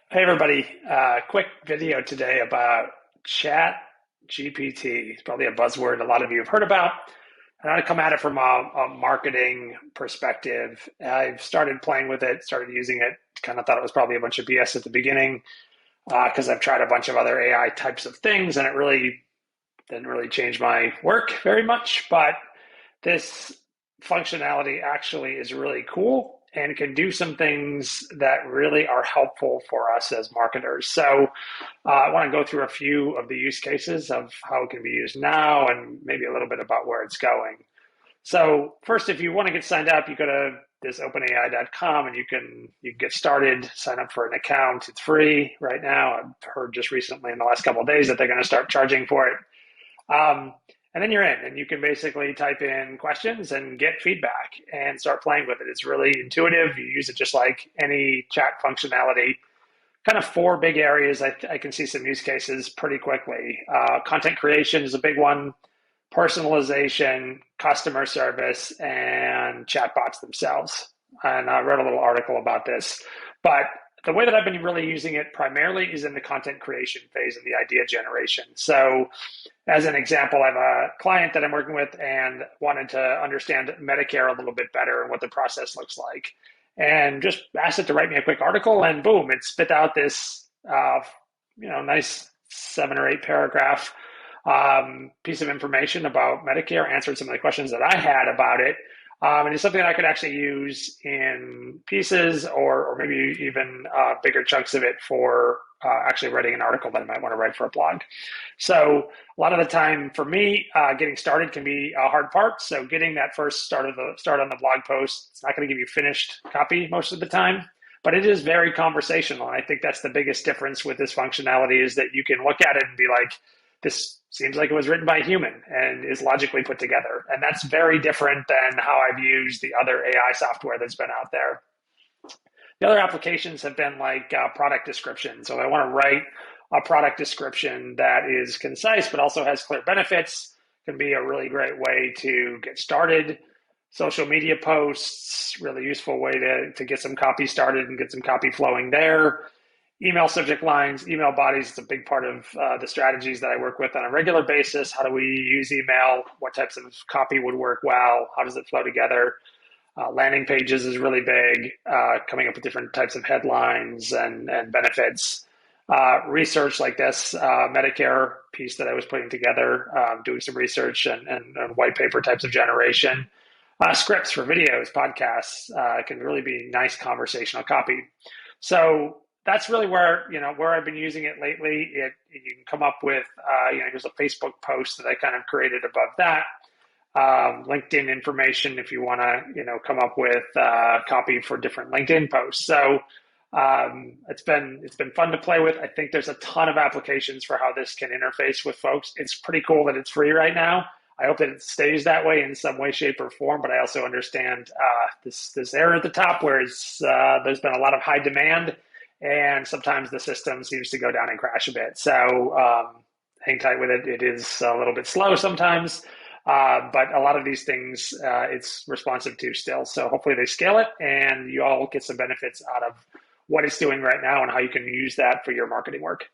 Hey everybody, quick video today about Chat GPT. It's probably a buzzword a lot of you have heard about. And I want to come at it from a marketing perspective. I've started playing with it, started using it, kind of thought it was probably a bunch of BS at the beginning because I've tried a bunch of other AI types of things and it really didn't really change my work very much. But this functionality actually is really cool and can do some things that really are helpful for us as marketers. So I want to go through a few of the use cases of how it can be used now and maybe a little bit about where it's going. So first, if you want to get signed up, you go to this openai.com and you can get started, sign up for an account. It's free right now. I've heard just recently in the last couple of days that they're going to start charging for it. And then you're in, and you can basically type in questions and get feedback and start playing with it. It's really intuitive. You use it just like any chat functionality. Kind of four big areas. I can see some use cases pretty quickly. Content creation is a big one, personalization, customer service, and chatbots themselves. And I wrote a little article about this. But the way that I've been really using it primarily is in the content creation phase and the idea generation. So as an example, I have a client that I'm working with and wanted to understand Medicare a little bit better and what the process looks like. And just asked it to write me a quick article, and boom, it spit out this, nice 7 or 8 paragraph piece of information about Medicare, answered some of the questions that I had about it. And it's something that I could actually use in pieces or maybe even bigger chunks of it for actually writing an article that I might want to write for a blog. So a lot of the time for me, getting started can be a hard part. So getting that first start on the blog post, it's not going to give you finished copy most of the time, but it is very conversational. And I think that's the biggest difference with this functionality is that you can look at it and be like, this seems like it was written by a human and is logically put together. And that's very different than how I've used the other AI software that's been out there. The other applications have been like product description. So I want to write a product description that is concise, but also has clear benefits. Can be a really great way to get started. Social media posts, really useful way to get some copy started and get some copy flowing there. Email subject lines, email bodies, it's a big part of the strategies that I work with on a regular basis. How do we use email? What types of copy would work well? How does it flow together? Landing pages is really big, coming up with different types of headlines and benefits. Research like this Medicare piece that I was putting together, doing some research and white paper types of generation. Scripts for videos, podcasts can really be nice conversational copy. So that's really where I've been using it lately. You can come up with here's a Facebook post that I kind of created above that. LinkedIn information if you want to come up with copy for different LinkedIn posts. So it's been fun to play with. I think there's a ton of applications for how this can interface with folks. It's pretty cool that it's free right now. I hope that it stays that way in some way, shape, or form. But I also understand this error at the top where there's been a lot of high demand, and sometimes the system seems to go down and crash a bit. So hang tight with it. It is a little bit slow sometimes. But a lot of these things, it's responsive to still. So hopefully they scale it and you all get some benefits out of what it's doing right now and how you can use that for your marketing work.